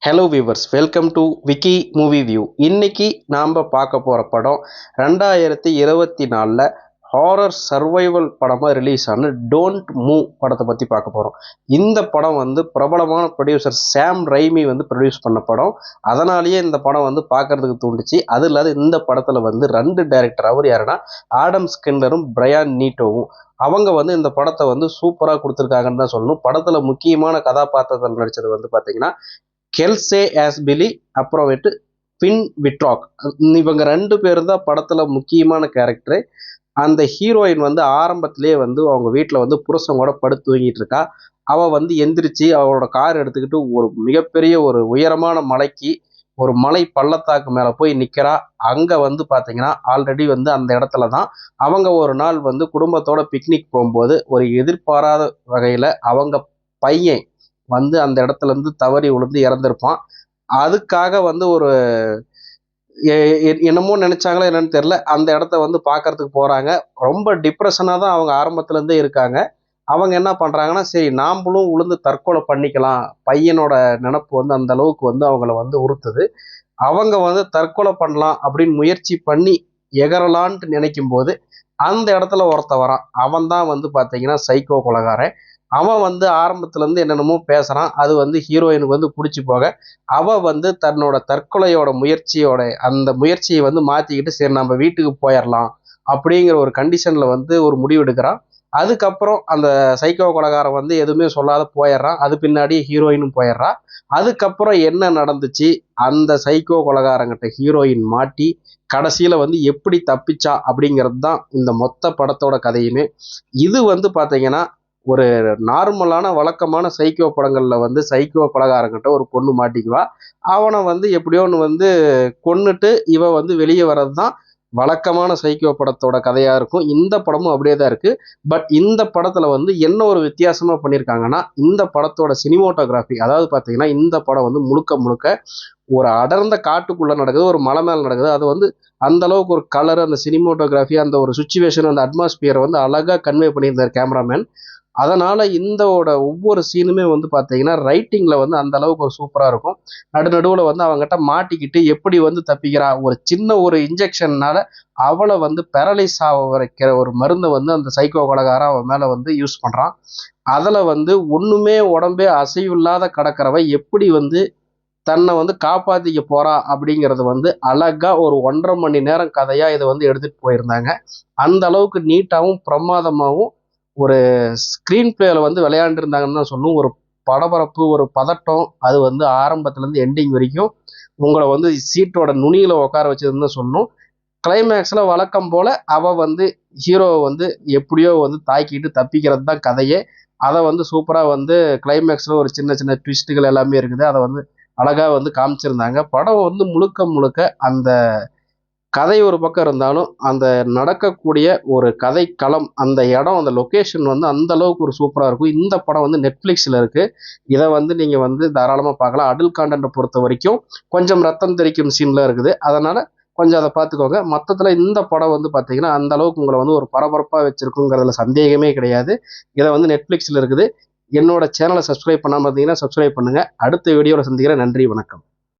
Hello viewers, welcome to Vicky movie view. இன்னைக்கு நாம் பார்க்க போகிற படம் 2024 ஹாரர் சர்வைவல் படமாக ரிலீஸ் ஆன டோன்ட் மூவ் படத்தை பற்றி பார்க்க போகிறோம். இந்த படம் வந்து பிரபலமான ப்ரொடியூசர் சாம் ரைமி வந்து ப்ரொடியூஸ் பண்ண படம். அதனாலேயே இந்த படம் வந்து பார்க்கறதுக்கு தூண்டுச்சு. அது இல்லாத இந்த படத்தில் வந்து 2 டைரக்டர். அவர் யாருன்னா ஆடம் ஸ்கின்னரும் பிரையான் நீட்டோவும். அவங்க வந்து இந்த படத்தை வந்து சூப்பராக கொடுத்துருக்காங்கன்னு தான் சொல்லணும். படத்தில் முக்கியமான கதாபாத்திரத்தில் நடித்தது வந்து பார்த்தீங்கன்னா கெல்சே ஆஸ்பிலி, அப்புறமேட்டு பின் விட்ராக். இவங்க 2 பேரும் தான் படத்தில் முக்கியமான கேரக்டரு. அந்த ஹீரோயின் வந்து ஆரம்பத்திலே வந்து அவங்க வீட்டில் வந்து புருஷன் கூட படுத்து தூங்கிட்டு இருக்கா. அவள் வந்து எந்திரிச்சு அவளோட கார் எடுத்துக்கிட்டு ஒரு மிகப்பெரிய ஒரு உயரமான மலைக்கு, ஒரு மலை பள்ளத்தாக்கு மேலே போய் நிற்கிறா. அங்கே வந்து பார்த்தீங்கன்னா ஆல்ரெடி வந்து அந்த இடத்துல தான் அவங்க ஒரு நாள் வந்து குடும்பத்தோட பிக்னிக் போகும்போது ஒரு எதிர்பாராத வகையில் அவங்க பையன் வந்து அந்த இடத்துல இருந்து தவறி விழுந்து இறந்திருப்பான். அதுக்காக வந்து ஒரு என்னமோ நினைச்சாங்களோ என்னன்னு தெரியல, அந்த இடத்த வந்து பார்க்கறதுக்கு போறாங்க. ரொம்ப டிப்ரெஷனாக தான் அவங்க ஆரம்பத்துல இருந்தே இருக்காங்க. அவங்க என்ன பண்றாங்கன்னா, சரி நாமளும் விழுந்து தற்கொலை பண்ணிக்கலாம். பையனோட நினப்பு வந்து அந்த அளவுக்கு வந்து அவங்கள வந்து உறுத்துது. அவங்க வந்து தற்கொலை பண்ணலாம் அப்படின்னு முயற்சி பண்ணி எகரலான்ட்டு நினைக்கும் போது அந்த இடத்துல ஒருத்த வரான். அவன் தான் வந்து பார்த்தீங்கன்னா சைக்கோ கொலைகாரன். அவன் வந்து ஆரம்பத்துல இருந்து என்னென்னமோ பேசுறான். அது வந்து ஹீரோயினுக்கு வந்து பிடிச்சி போக அவ வந்து தன்னோட தற்கொலையோட முயற்சியோட அந்த முயற்சியை வந்து மாத்திக்கிட்டு சரி நம்ம வீட்டுக்கு போயிடலாம் அப்படிங்கிற ஒரு கண்டிஷன்ல வந்து ஒரு முடிவு எடுக்கிறான். அதுக்கப்புறம் அந்த சைக்கோ கொலைகாரன் வந்து எதுவுமே சொல்லாத போயிடுறான். அது பின்னாடி ஹீரோயினும் போயிடுறா. அதுக்கப்புறம் என்ன நடந்துச்சு, அந்த சைக்கோ கொலைகாரங்கிட்ட ஹீரோயின் மாட்டி கடைசியில வந்து எப்படி தப்பிச்சா அப்படிங்கிறது தான் இந்த மொத்த படத்தோட கதையுமே. இது வந்து பாத்தீங்கன்னா ஒரு நார்மலான வழக்கமான சைக்கோ படங்கள்ல வந்து சைக்கோ கொலைகாரங்கிட்ட ஒரு பொண்ணு மாட்டிக்குவா. அவனை வந்து எப்படியோ ஒன்று வந்து கொன்னுட்டு இவ வந்து வெளியே வர்றது தான் வழக்கமான சைக்கோ படத்தோட கதையா இருக்கும். இந்த படமும் அப்படியே தான் இருக்கு. பட் இந்த படத்துல வந்து என்ன ஒரு வித்தியாசமா பண்ணியிருக்காங்கன்னா, இந்த படத்தோட சினிமோட்டோகிராஃபி, அதாவது பார்த்தீங்கன்னா இந்த படம் வந்து முழுக்க முழுக்க ஒரு அடர்ந்த காட்டுக்குள்ள நடக்குது, ஒரு மலை மேல நடக்குது. அது வந்து அந்த அளவுக்கு ஒரு கலர், அந்த சினிமோட்டோகிராஃபி, அந்த ஒரு சுச்சுவேஷன், அந்த அட்மாஸ்பியரை வந்து அழகா கன்வே பண்ணியிருந்தார் கேமராமேன். அதனால இந்தோட ஒவ்வொரு சீனுமே வந்து பார்த்தீங்கன்னா ரைட்டிங்ல வந்து அந்த அளவுக்கு ஒரு சூப்பராக இருக்கும். நடுநடுவில் வந்து அவங்ககிட்ட மாட்டிக்கிட்டு எப்படி வந்து தப்பிக்கிறா, ஒரு சின்ன ஒரு இன்ஜெக்ஷன்னால அவளை வந்து பேரலைஸ் ஆக வைக்கிற ஒரு மருந்தை வந்து அந்த சைக்கோ கொலைகாரன் அவன் மேலே வந்து யூஸ் பண்ணுறான். அதில் வந்து ஒன்றுமே உடம்பே அசைவில்லாத கடக்கிறவ எப்படி வந்து தன்னை வந்து காப்பாற்றிக்க போறா அப்படிங்கிறது வந்து அழகா ஒரு 1.5 மணி நேரம் கதையா இதை வந்து எடுத்துட்டு போயிருந்தாங்க. அந்த அளவுக்கு நீட்டாகவும் பிரமாதமாகவும் ஒரு ஸ்க்ரீன் பிளேல வந்து விளையாண்டுருந்தாங்கன்னு தான் சொல்லணும். ஒரு படபரப்பு, ஒரு பதட்டம், அது வந்து ஆரம்பத்துலேருந்து எண்டிங் வரைக்கும் உங்களை வந்து சீட்டோட நுனியில் உட்கார வச்சதுன்னு தான் சொல்லணும். கிளைமேக்ஸில் வழக்கம் போல் அவள் வந்து ஹீரோவை வந்து எப்படியோ வந்து தாக்கிட்டு தப்பிக்கிறது தான் கதையே. அதை வந்து சூப்பராக வந்து கிளைமேக்ஸில் ஒரு சின்ன சின்ன ட்விஸ்ட்டுகள் எல்லாமே இருக்குது. அதை வந்து அழகாக வந்து காமிச்சிருந்தாங்க. படம் வந்து முழுக்க முழுக்க அந்த கதை ஒரு பக்கம் இருந்தாலும் அந்த நடக்கக்கூடிய ஒரு கதை களம், அந்த இடம், அந்த லொக்கேஷன் வந்து அந்த அளவுக்கு ஒரு சூப்பராக இருக்கும். இந்த படம் வந்து நெட்ஃப்ளிக்ஸில் இருக்கு. இதை வந்து நீங்கள் வந்து தாராளமாக பார்க்கலாம். அடல்ட் கான்டென்ட்டை பொறுத்த வரைக்கும் கொஞ்சம் ரத்தம் தெரிக்கும் சீன்லாம் இருக்குது. அதனால் கொஞ்சம் அதை பார்த்துக்கோங்க. மொத்தத்தில் இந்த படம் வந்து பார்த்தீங்கன்னா அந்த அளவுக்கு உங்களை வந்து ஒரு பரபரப்பாக வச்சிருக்குங்கிறதுல சந்தேகமே கிடையாது. இதை வந்து நெட்ஃப்ளிக்ஸில் இருக்குது. என்னோட சேனலை சப்ஸ்கிரைப் பண்ணாமல் பார்த்தீங்கன்னா சப்ஸ்கிரைப் பண்ணுங்கள். அடுத்த வீடியோவில் சந்திக்கிறேன். நன்றி, வணக்கம்.